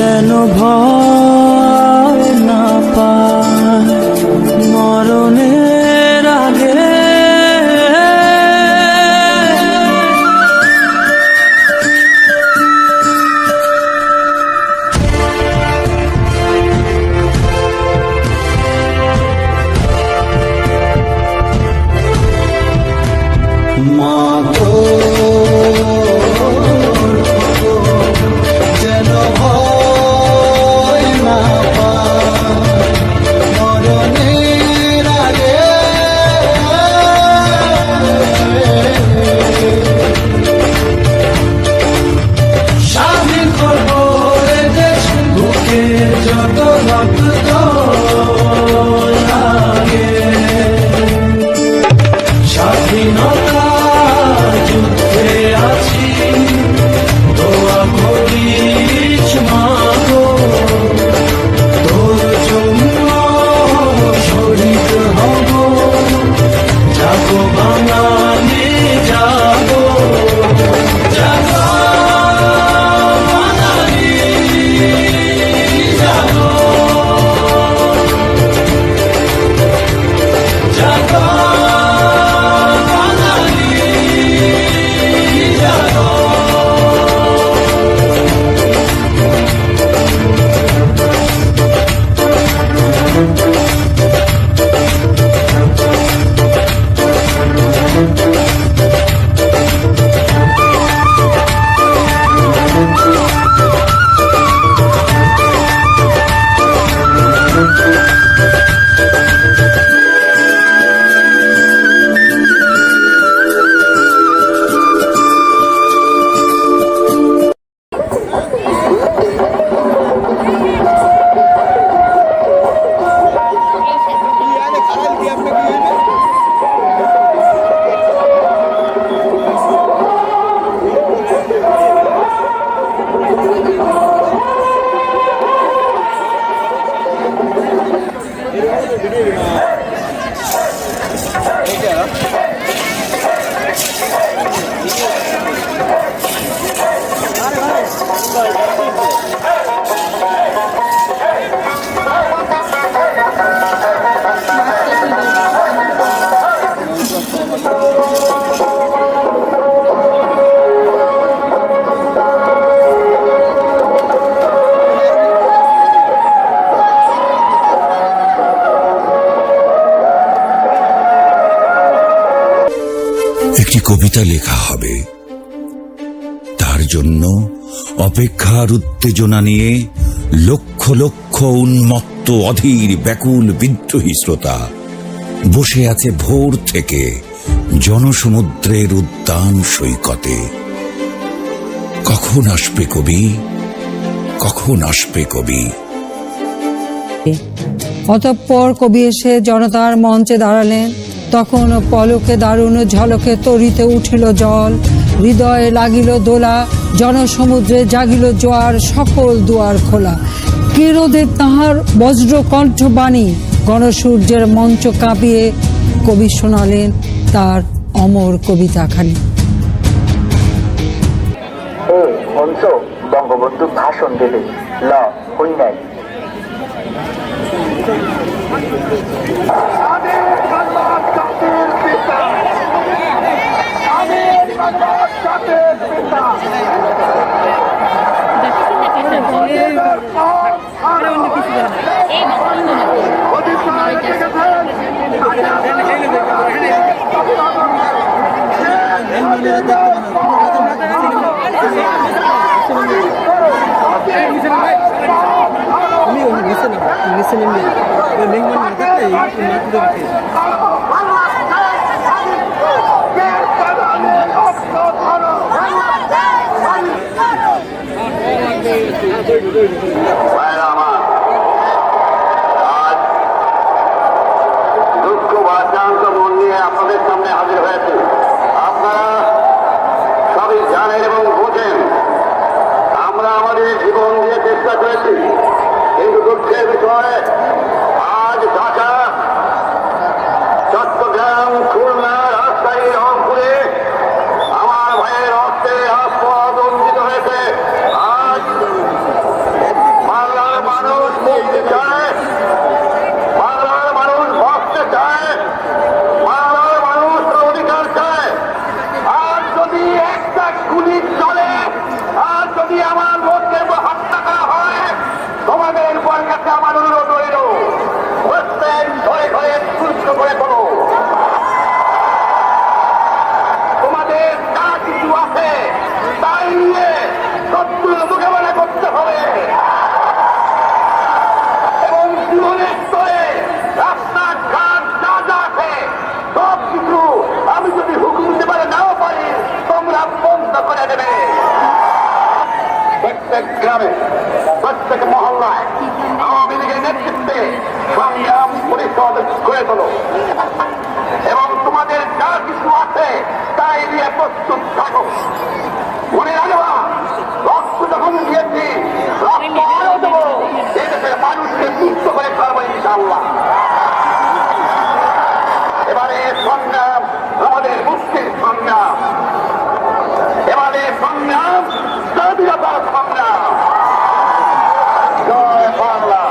যেন ভয় না পায় মরণের আগে। মা গো যেন ভয় না পায় মরণের আগে। স্বাধীন করবো এ দেশ, বুকে যত রক্ত লাগে। স্বাধীনতা যুদ্ধে আছি, দোয়া করিস মা গো, তোর জন্য শহীদ হব, যাবো বাঙালি যাবো, যাবো বাঙালি যাবো, যাবো একটি কবিতা লেখা হবে, তার জন্য অপেক্ষার উত্তেজনা নিয়ে লক্ষ লক্ষ উন্মত্ত অধীর ব্যাকুল বিদ্রোহী শ্রোতা বসে আছে ভোর থেকে জনসমুদ্রের উদ্যান সৈকতে। কখন আসবে কবি, কখন আসবে কবি? অতঃপর কবি এসে জনতার মঞ্চে দাঁড়ালেন। তখন পলকে দারুণ ঝলকে তরিতে উঠিল জল, হৃদয়ে লাগিল দোলা, জনসমুদ্রে জাগিল জোয়ার, সকল দুয়ার খোলা। কিরোদে তাহার বজ্র কণ্ঠবাণী, গণসূর্যের মঞ্চ কাঁপিয়ে কবি শোনালেন তার অমর কবিতাখানি। মঞ্চ বঙ্গবন্ধু ভাষণ দেবে, ল হই নাই। দুঃখ ভারাক্রান্ত মন নিয়ে আপনাদের সামনে হাজির হয়েছে। আপনারা সবই জানেন এবং বোঝেন আমরা আমাদের জীবন দিয়ে চেষ্টা করেছি, কিন্তু দুঃখের বিষয়ে আজ ঢাকা, চট্টগ্রাম, খুলনা, রাজশাহী, রংপুরে আমার ভাইয়ের রক্তে রাজপথ অঞ্জিত হয়েছে। আজ সবার কাছে আমার অনুরোধ রইল, প্রত্যেক ঘরে ঘরে সুস্থ করে তোলো। তোমাদের যা কিছু আছে তাই নিয়ে শত্রুর মোকাবেলা করতে হবে এবং জীবনের স্তরে রাস্তাঘাট যা যা আছে সব কিছু আমি যদি হুকুম দিতে পারে নাও পারি তোমরা বন্ধ করে দেবে। প্রত্যেক গ্রামে প্রত্যেক মহল্লায় আওয়ামী লীগের নেতৃত্বে সংগ্রাম পরিষদ গড়ে তোলো এবং তোমাদের যা কিছু আছে তাই নিয়ে প্রস্তুত থাকো। মনে রাখবা, রক্ত যখন দিয়েছি রক্ত আরো দেবো, এদেশের মানুষকে মুক্ত করে ছাড়বো ইনশাআল্লাহ। এবারে সংগ্রাম আমাদের মুক্তির সংগ্রাম, এবারে সংগ্রাম স্বাধীনতার সংগ্রাম। জয় বাংলা।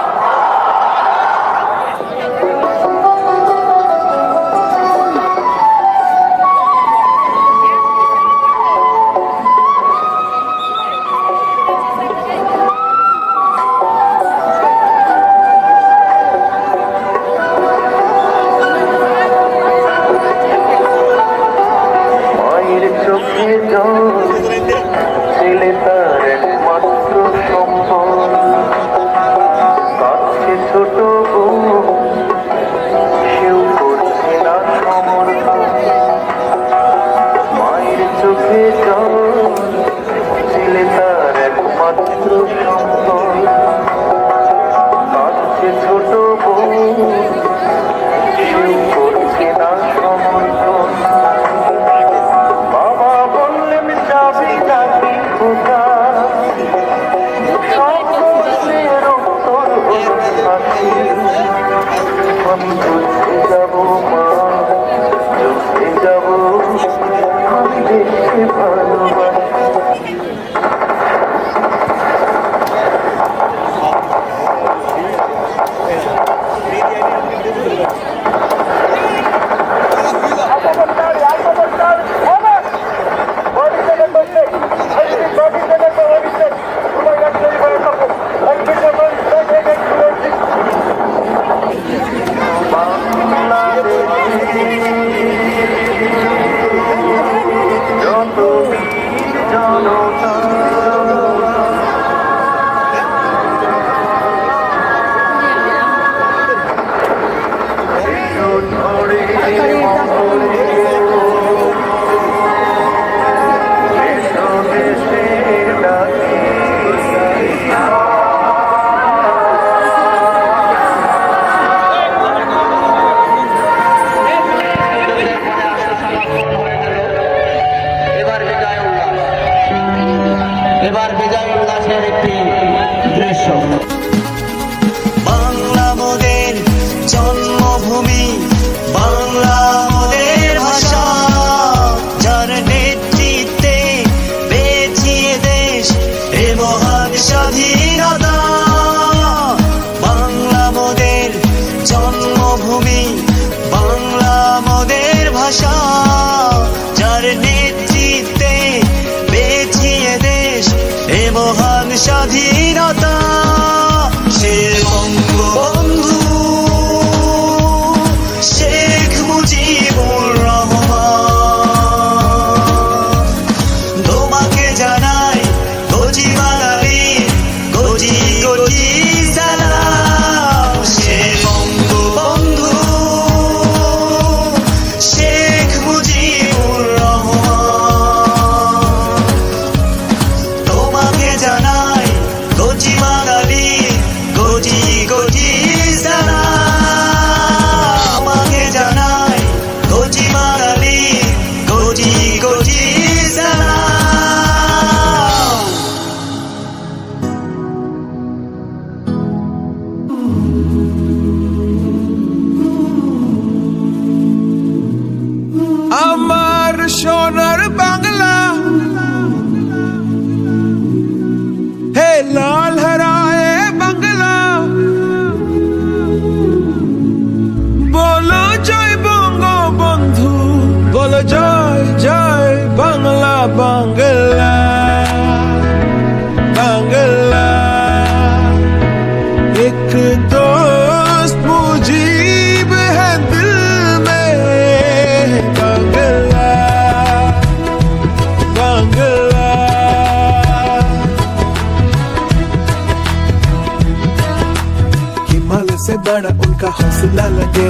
से बड़ा उनका हौसला लगे,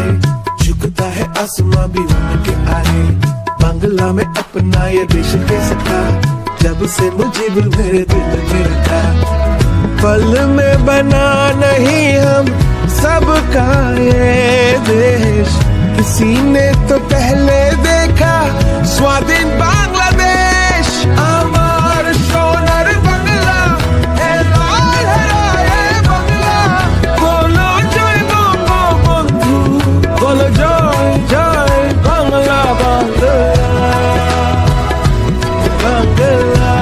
झुकता है आसमां भी उनके आगे। बांग्ला में अपना ये देश के सखा, जब से मुझे भी मेरे दिल में रखा। पल में बना नहीं हम सबका ये देश, किसी ने तो पहले देखा स्वाधीन बांग्लादेश। আমার সোনার বাংলা, এ লাল হারায় বাংলা, বলো জয় বঙ্গবন্ধু, বলো জয় জয় বাংলা বাংলা বাংলা।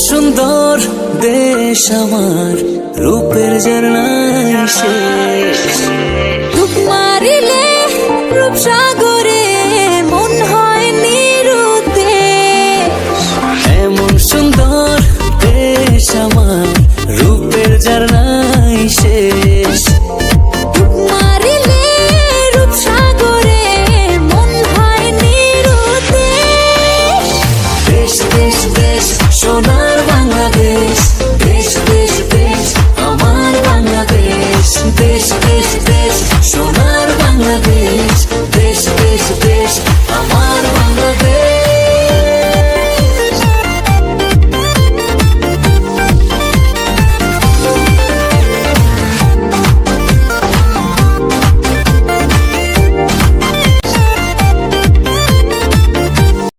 সুন্দর দেশ আমার, রূপের ঝর্ণায় শেষ। ডুব মারিলে রূপসাগরে মন হয় নিরুদ্দেশ। এমন সুন্দর দেশ আমার, রূপের ঝর্ণায় শেষ। ডুব মারিলে রূপসাগরে মন হয় নিরুদ্দেশ। দেশ দেশ দেশ সোনা